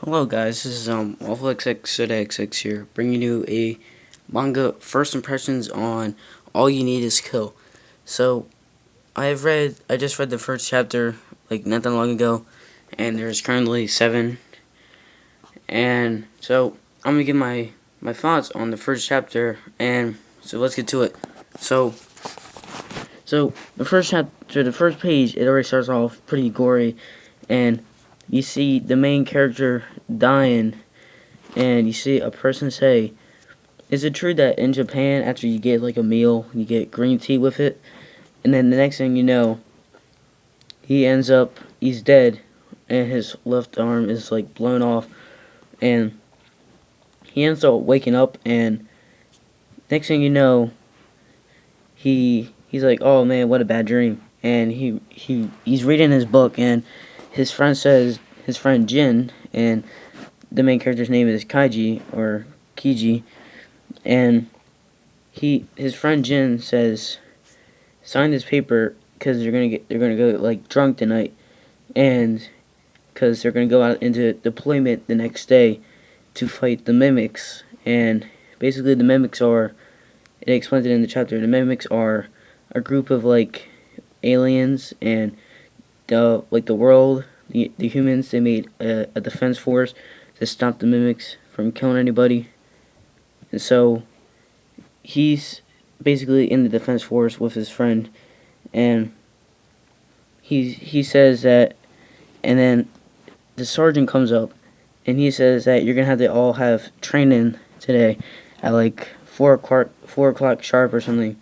Hello guys, this is WaffleXx SodaXx here, bringing you a manga first impressions on All You Need Is Kill. So, I just read the first chapter like not that long ago, and there's currently 7. And so I'm gonna give my thoughts on the first chapter, and so let's get to it. So the first chapter, the first page, it already starts off pretty gory, and you see the main character dying, and you see a person say, "Is it true that in Japan, after you get like a meal, you get green tea with it?" And then the next thing you know, he's dead, and his left arm is like blown off, and he ends up waking up, and next thing you know, he's like, "Oh man, what a bad dream." And he's reading his book, and his friend Jin, and the main character's name is Kaiji or Kiji, and his friend Jin says, "Sign this paper because they're gonna go like drunk tonight, and because they're gonna go out into deployment the next day to fight the mimics." And basically the mimics are, it explains it in the chapter, the mimics are a group of like aliens, and the world, the humans, they made a defense force to stop the mimics from killing anybody. And so he's basically in the defense force with his friend, and he says that, and then the sergeant comes up and he says that you're gonna have to all have training today at like 4 o'clock sharp or something.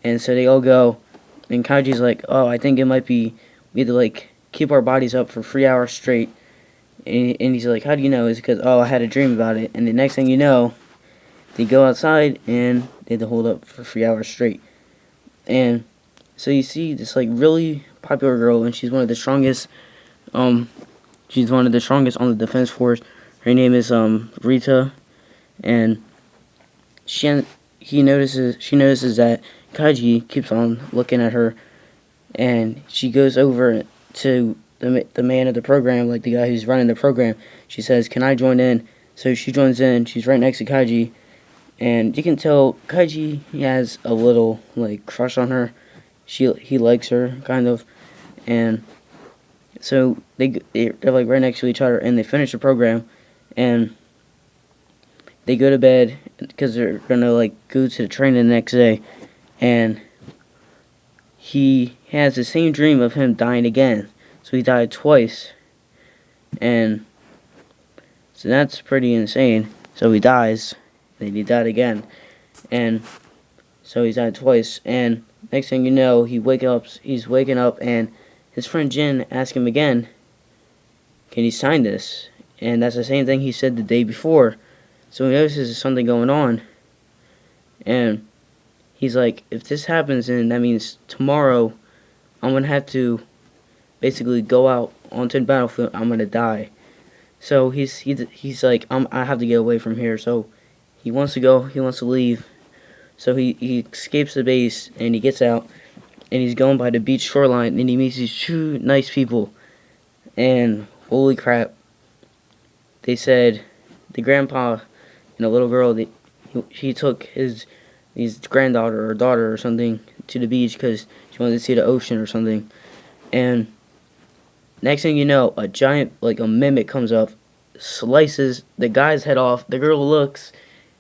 And so they all go, and Kaji's like, "Oh, I think it might be we have to like keep our bodies up for 3 hours straight." And he's like, "How do you know?" It's because, "Oh, I had a dream about it." And the next thing you know, they go outside and they have to hold up for 3 hours straight. And so you see this like really popular girl, and she's one of the strongest. She's one of the strongest on the defense force. Her name is Rita, and she notices that Kaiji keeps on looking at her, and she goes over to the man of the program, like the guy who's running the program. She says, "Can I join in?" So she joins in. She's right next to Kaiji, and you can tell Kaiji, he has a little like crush on her. He likes her kind of, and so they're like right next to each other, and they finish the program, and they go to bed because they're gonna like go to the training the next day. And he has the same dream of him dying again. So he died twice. And so that's pretty insane. So he dies, then he died again. And so he's died twice. And next thing you know, he's waking up, and his friend Jin asks him again, "Can you sign this?" And that's the same thing he said the day before. So he notices there's something going on. And he's like, "If this happens, then that means tomorrow I'm going to have to basically go out onto the battlefield. I'm going to die." So he's like, "I have to get away from here." So he wants to go. He wants to leave. So he escapes the base, and he gets out, and he's going by the beach shoreline, and he meets these two nice people. And holy crap, they said the grandpa and the little girl, he took his granddaughter or daughter or something to the beach because she wanted to see the ocean or something. And next thing you know, a giant, like a mimic, comes up, slices the guy's head off. The girl looks,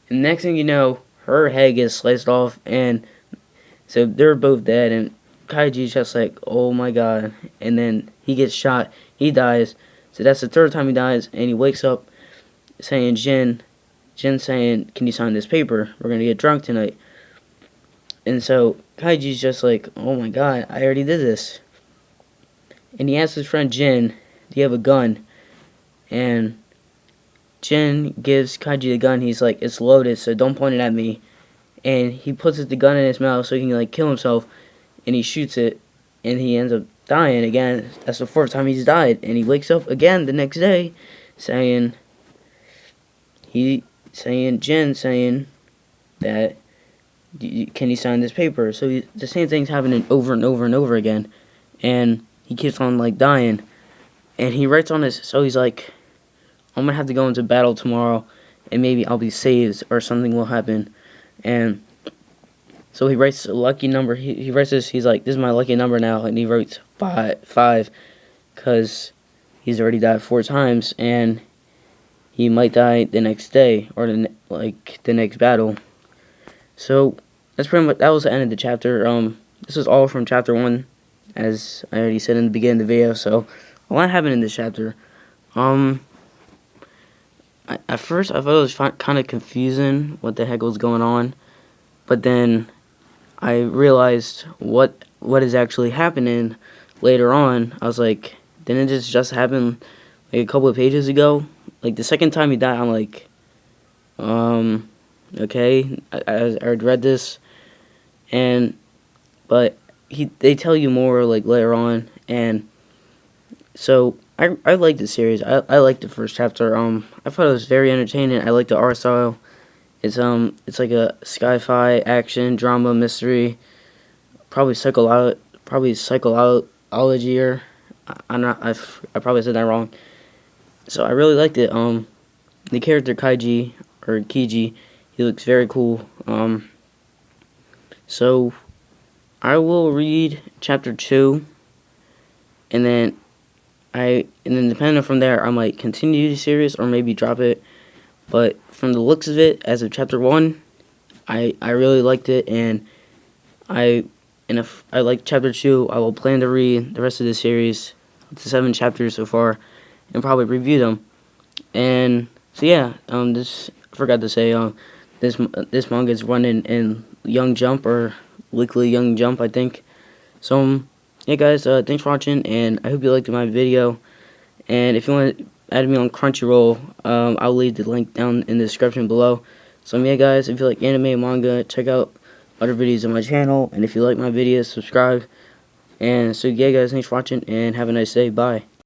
and next thing you know, her head gets sliced off, and so they're both dead. And Kaiji's just like, "Oh my god!" And then he gets shot. He dies. So that's the third time he dies, and he wakes up saying, Jin saying, "Can you sign this paper? We're gonna get drunk tonight." And so Kaiji's just like, "Oh my god, I already did this." And he asks his friend Jin, "Do you have a gun?" And Jin gives Kaiji the gun. He's like, "It's loaded, so don't point it at me." And he puts the gun in his mouth so he can like kill himself, and he shoots it, and he ends up dying again. That's the fourth time he's died. And he wakes up again the next day saying Jin saying that, "Can you sign this paper?" So the same thing's happening over and over and over again, and he keeps on like dying. And he writes on his, so he's like I'm gonna have to go into battle tomorrow, and maybe I'll be saved or something will happen. And so he writes a lucky number. He writes this. He's like, this is my lucky number now, and he writes five, because he's already died 4 times, and he might die the next day or the next battle. So that's pretty much, that was the end of the chapter. This was all from chapter 1, as I already said in the beginning of the video. So a lot happened in this chapter. At first I thought it was kind of confusing what the heck was going on, but then I realized what is actually happening later on. I was like, didn't this just happen like a couple of pages ago? Like the second time he died, I'm like, okay, I read this, but they tell you more like later on, and so I like the series. I like the first chapter. I thought it was very entertaining. I like the art style. It's like a sci-fi action drama mystery, probably psychology, or I probably said that wrong. So I really liked it. The character Kiji, he looks very cool. So I will read chapter 2, and then depending from there, I might continue the series or maybe drop it. But from the looks of it, as of chapter 1, I really liked it, and if I like chapter 2, I will plan to read the rest of the series, up to 7 chapters so far, and probably review them. And so yeah, I forgot to say, this manga is running in Young Jump, or Weekly Young Jump, I think. So yeah, guys, thanks for watching, and I hope you liked my video. And if you want to add me on Crunchyroll, I'll leave the link down in the description below. So yeah, guys, if you like anime and manga, check out other videos on my channel, and if you like my videos, subscribe. And so yeah, guys, thanks for watching, and have a nice day. Bye.